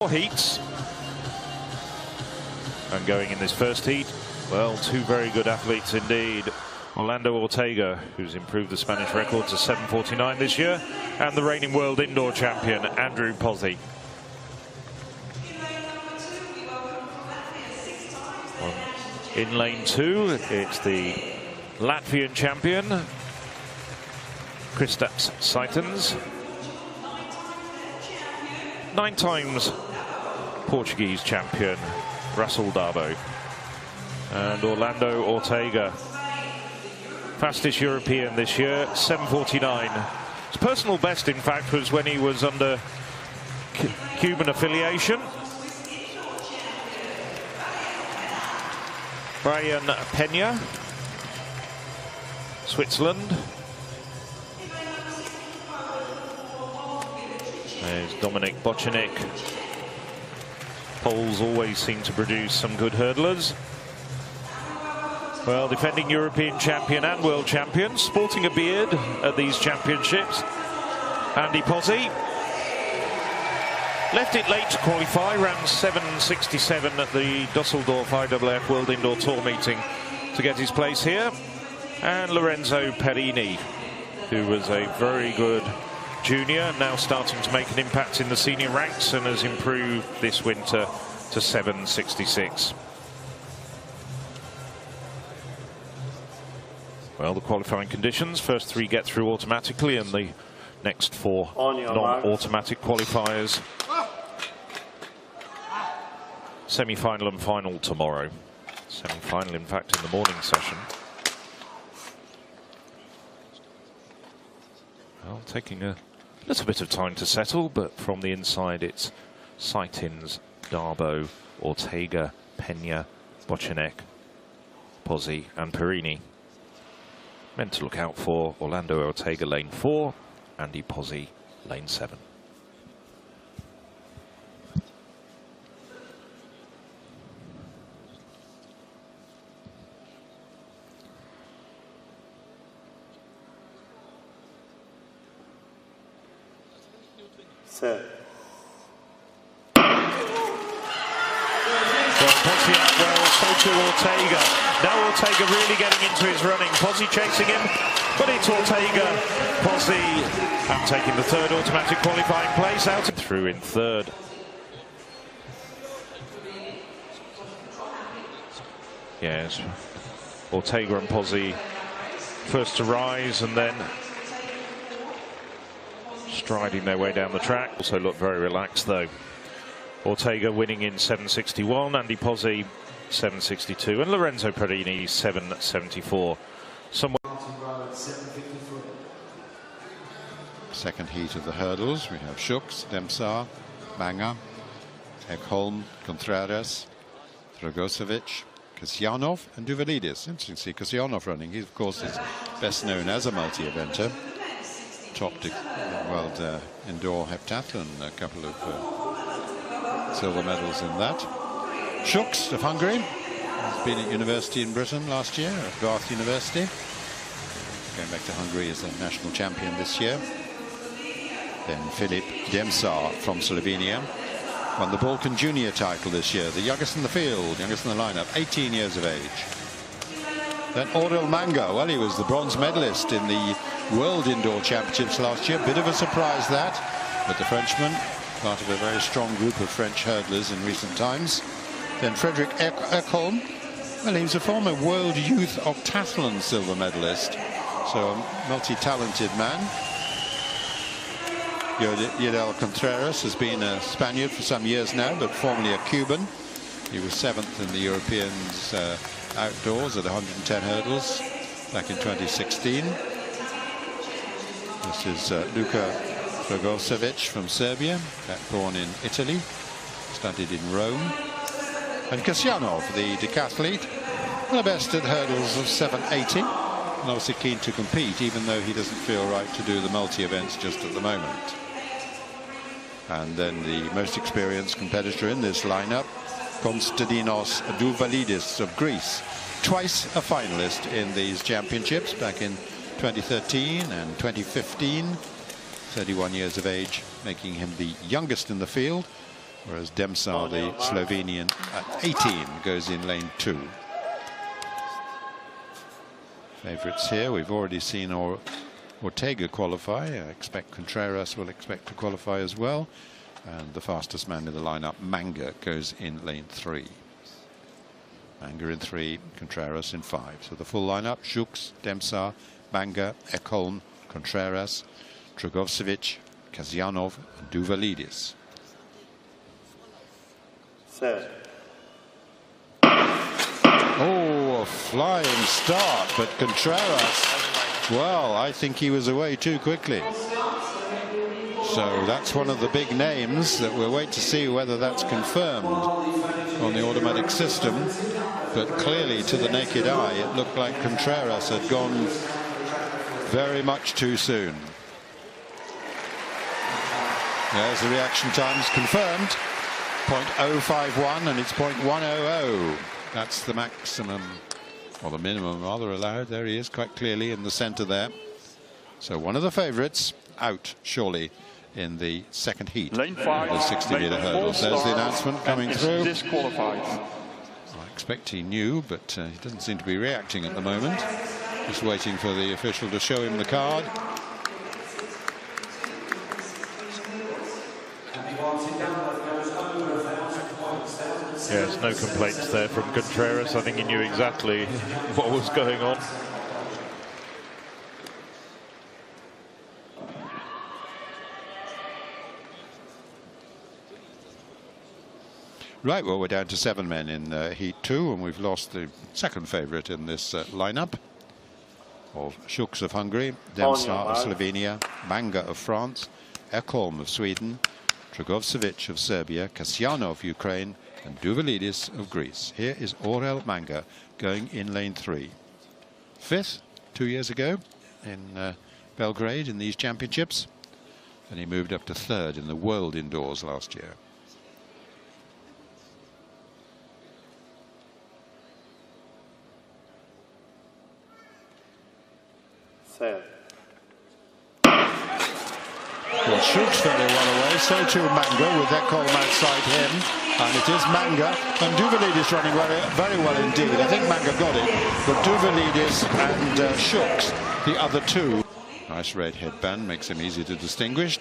Heats. And going in this first heat, well, two very good athletes indeed. Orlando Ortega, who's improved the Spanish record to 7:49 this year, and the reigning world indoor champion, A.W.A. In lane two, it's the Latvian champion, Kristaps Saitens. 9 times Portuguese champion, A.W.A. And Orlando Ortega, fastest European this year, 7:49. His personal best, in fact, was when he was under Cuban affiliation. Brian Peña, Switzerland. There's Dominik Bocinek. Poles always seem to produce some good hurdlers. Well, defending European champion and world champion, sporting a beard at these championships. Andy Pozzi left it late to qualify, ran 7:67 at the Dusseldorf IAAF World Indoor Tour meeting to get his place here. And Lorenzo Perini, who was a very good junior, now starting to make an impact in the senior ranks and has improved this winter to 7:66. Well, the qualifying conditions, first 3 get through automatically, and the next 4 non-automatic qualifiers. Semi-final and final tomorrow. Semi-final, in fact, in the morning session. Well, taking a little bit of time to settle, but from the inside it's Saitens, Darbo, Ortega, Peña, Bocinek, Pozzi and Perini. Men to look out for: Orlando Ortega lane 4, Andy Pozzi lane 7. Set. Pozzi out well, so to Ortega. Now Ortega really getting into his running. Pozzi chasing him, but it's Ortega. Pozzi and taking the 3rd automatic qualifying place, out through in 3rd. Yes, Ortega and Pozzi first to rise and then striding their way down the track. Also look very relaxed though. Ortega winning in 7:61, Andy Pozzi 7:62, and Lorenzo Perini 7:74. Second heat of the hurdles, we have Schuks, Demsar, Banga, Ekholm, Contreras, Dragocevic, Kasyanov and Duvalidis. Interesting to see Kasyanov running. He, of course, is best known as a multi-eventer. Topped world indoor heptathlon, a couple of silver medals in that. Schuks of Hungary, has been at university in Britain last year, at Bath University. Going back to Hungary as a national champion this year. Then Filip Demsar from Slovenia. Won the Balkan Junior title this year, the youngest in the field, youngest in the lineup, 18 years of age. Then Aurel Manga, well, he was the bronze medalist in the World Indoor Championships last year. Bit of a surprise that, but the Frenchman, part of a very strong group of French hurdlers in recent times. Then Frederick Ekholm, well, he was a former World Youth Octathlon silver medalist, so a multi-talented man. Yedel Contreras has been a Spaniard for some years now, but formerly a Cuban. He was 7th in the Europeans outdoors at 110 hurdles back in 2016. This is Luka Dragocevic from Serbia, born in Italy, studied in Rome. And Kasyanov, the decathlete, the best at hurdles of 7:80, and obviously keen to compete, even though he doesn't feel right to do the multi-events just at the moment. And then the most experienced competitor in this lineup, Konstantinos Duvalidis of Greece, twice a finalist in these championships back in 2013 and 2015. 31 years of age, making him the youngest in the field. whereas Demsar, the Slovenian, at 18 goes in lane 2. Favourites here, we've already seen Ortega qualify. I expect Contreras will expect to qualify as well. And the fastest man in the lineup, Manga, goes in lane 3. Manga in 3, Contreras in 5. So the full lineup: Schuks, Demsar, Manga, Ekholm, Contreras, Dragovcevic, Kasyanov and Duvalidis. Third. Oh, a flying start, but Contreras, well, I think he was away too quickly. So that's one of the big names that we'll wait to see whether that's confirmed on the automatic system. But clearly, to the naked eye, it looked like Contreras had gone very much too soon. There's the reaction times confirmed. 0.051 and it's 0.100. That's the maximum, or the minimum rather, allowed. There he is, quite clearly in the centre there. So one of the favourites out, surely, in the second heat. Lane 5, the 60-metre hurdles. There's the announcement coming through. Disqualified. I expect he knew, but he doesn't seem to be reacting at the moment. Just waiting for the official to show him the card. Yeah, there's no complaints there from Contreras. I think he knew exactly what was going on. Right, well, we're down to 7 men in Heat 2, and we've lost the second favourite in this lineup of Schuks of Hungary, Demsar of Slovenia, Manga of France, Ekholm of Sweden, Dragovcevic of Serbia, Kasyanov of Ukraine, and Duvalidis of Greece. Here is Aurel Manga going in lane 3. 5th 2 years ago in Belgrade in these championships, and he moved up to 3rd in the World Indoors last year. Third. Well, Schuks very well away, so too Manga, with Ekholm outside him. And it is Manga, and Duvalidis running very well indeed. I think Manga got it, but Duvalidis and Schuks, the other two. Nice red headband, makes him easy to distinguish.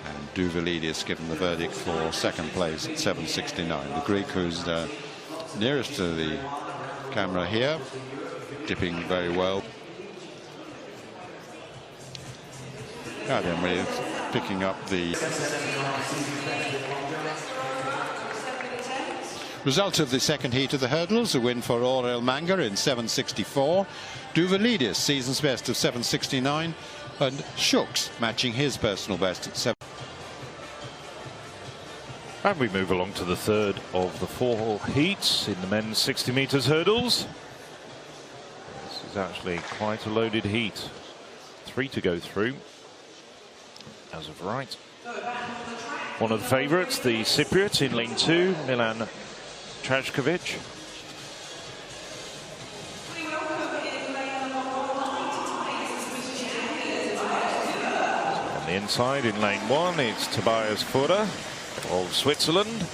And Duvalidis given the verdict for second place at 7.69. The Greek who's nearest to the camera here, dipping very well. A.W.A. picking up the result of the second heat of the hurdles. A win for Aurel Manga in 7.64. Duvalidis, season's best of 7.69. And Schuks matching his personal best at 7. And we move along to the third of the 4 heats in the men's 60 metres hurdles. This is actually quite a loaded heat. 3 to go through as of right. One of the favourites, the Cypriot in lane 2, Milan Trajkovic. On the inside in lane 1, it's Tobias Fura of Switzerland.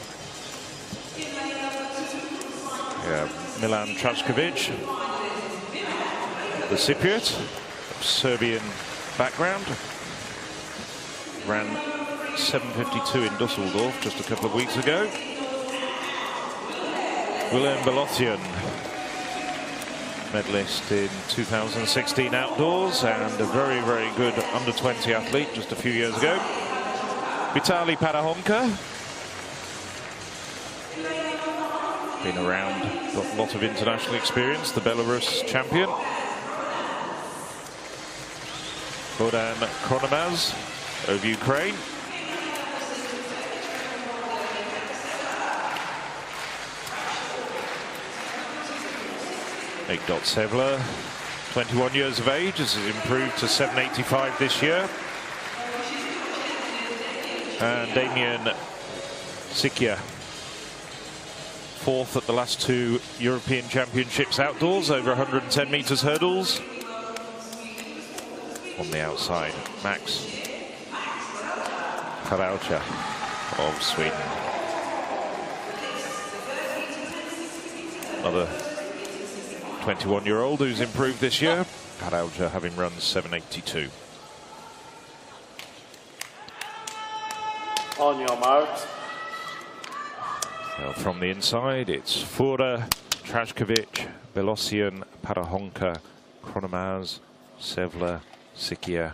Yeah, Milan Trajkovic, the Cypriot, of Serbian background. Ran 7.52 in Dusseldorf just a couple of weeks ago. Willem Belothian, medalist in 2016 outdoors and a very, very good under-20 athlete just a few years ago. Vitaly Padahomka, been around, got a lot of international experience, the Belarus champion. Bohdan Kronomaz of Ukraine. Egdot Sevler, 21 years of age, has improved to 7.85 this year. And Damien Sikia, 4th at the last 2 European Championships outdoors, over 110 metres hurdles. On the outside, Max A.W.A of Sweden. Another 21-year-old who's improved this year. A.W.A having run 7.82. On your marks. So from the inside, it's Fura, Trajkovic, Belosian, Parahonka, Kronomaz, Sevler, Sikia,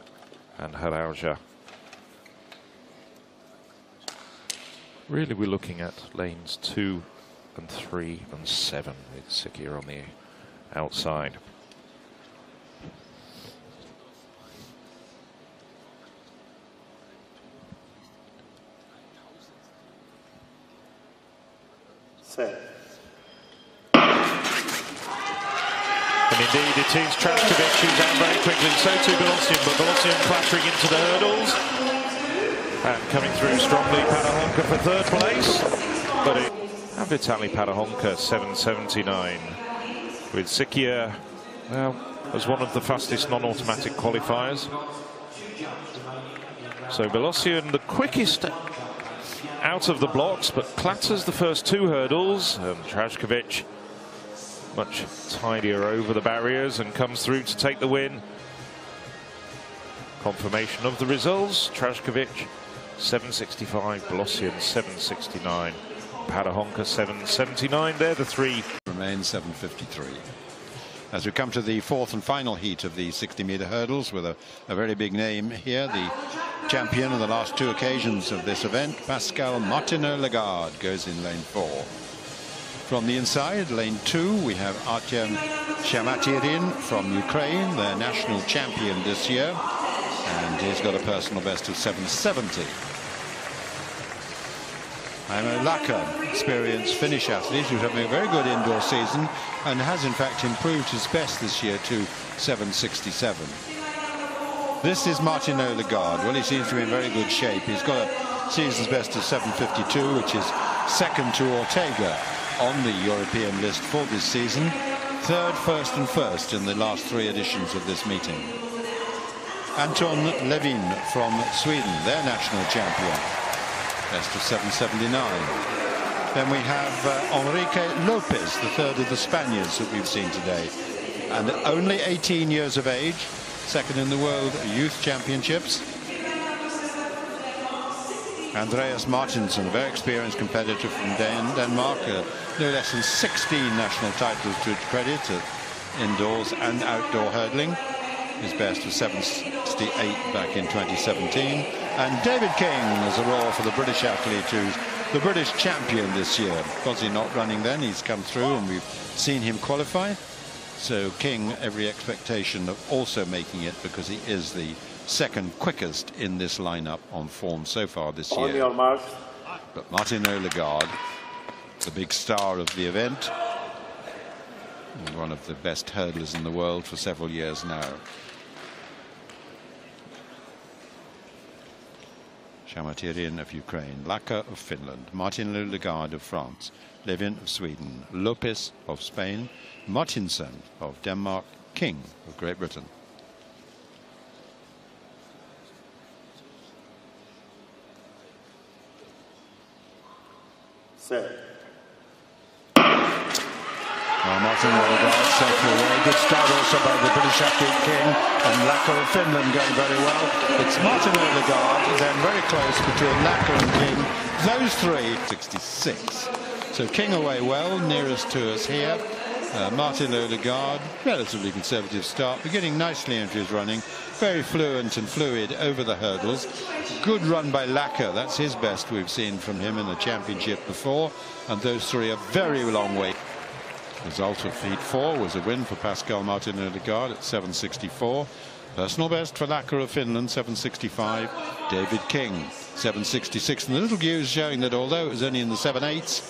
and A.W.A. Really, we're looking at lanes 2 and 3 and 7 with Sikia on the outside. Set. And indeed, it is Trajkovic who's out very quickly, so too Belosian, but Belosian clattering into the hurdles. And coming through strongly, Parahonka for third place. But and Vitaly Parahonka, 7.79. With Sikia, well, as one of the fastest non-automatic qualifiers. So Belosian, the quickest out of the blocks, but clatters the first 2 hurdles. And Trajkovic, much tidier over the barriers and comes through to take the win. Confirmation of the results. Trajkovic 7.65, Belosian 7.69, Parahonka 7.79. They're the 3. Remains 7.53. As we come to the 4th and final heat of the 60-meter hurdles, with a very big name here, the champion of the last 2 occasions of this event, Pascal Martineau-Lagarde, goes in lane 4. From the inside, lane 2, we have Artem Shamatirin from Ukraine, their national champion this year, and he's got a personal best of 7.70. A.W.A, experienced Finnish athlete who's having a very good indoor season and has in fact improved his best this year to 7.67. This is Martineau-Lagarde. Well, he seems to be in very good shape. He's got a season's best of 7.52, which is second to Ortega on the European list for this season. Third, first and first in the last 3 editions of this meeting. Anton Levin from Sweden, their national champion. Best of 7.79. Then we have Enrique Lopez, the third of the Spaniards that we've seen today. And only 18 years of age, second in the World Youth Championships. Andreas Martinsson, a very experienced competitor from Denmark, no less than 16 national titles to his credit at indoors and outdoor hurdling. His best was 7.68 back in 2017. And David King as a roar for the British athlete, who's the British champion this year. Was he not running then? He's come through and we've seen him qualify. So King, every expectation of also making it, because he is the second quickest in this lineup on form so far this year. On your marks. But Martineau-Lagarde, the big star of the event, one of the best hurdlers in the world for several years now. Shamatirin of Ukraine, Laka of Finland, Martineau-Lagarde of France, Levin of Sweden, Lopez of Spain, Martinsson of Denmark, King of Great Britain. Set. Martineau-Lagarde safely away. Good start also by the British athlete King, and Laka of Finland going very well. It's Martineau-Lagarde, then very close between Laka and King. Those 3, 66. So King away well, nearest to us here. Martineau-Lagarde, relatively conservative start, beginning nicely into his running. Very fluent and fluid over the hurdles. Good run by Laka. That's his best we've seen from him in the championship before. And those 3 are very long way. Result of heat 4 was a win for Pascal Martineau-Lagarde at 7.64. Personal best for Laka of Finland, 7.65. David King, 7.66. And the little cues showing that although it was only in the 7.8s,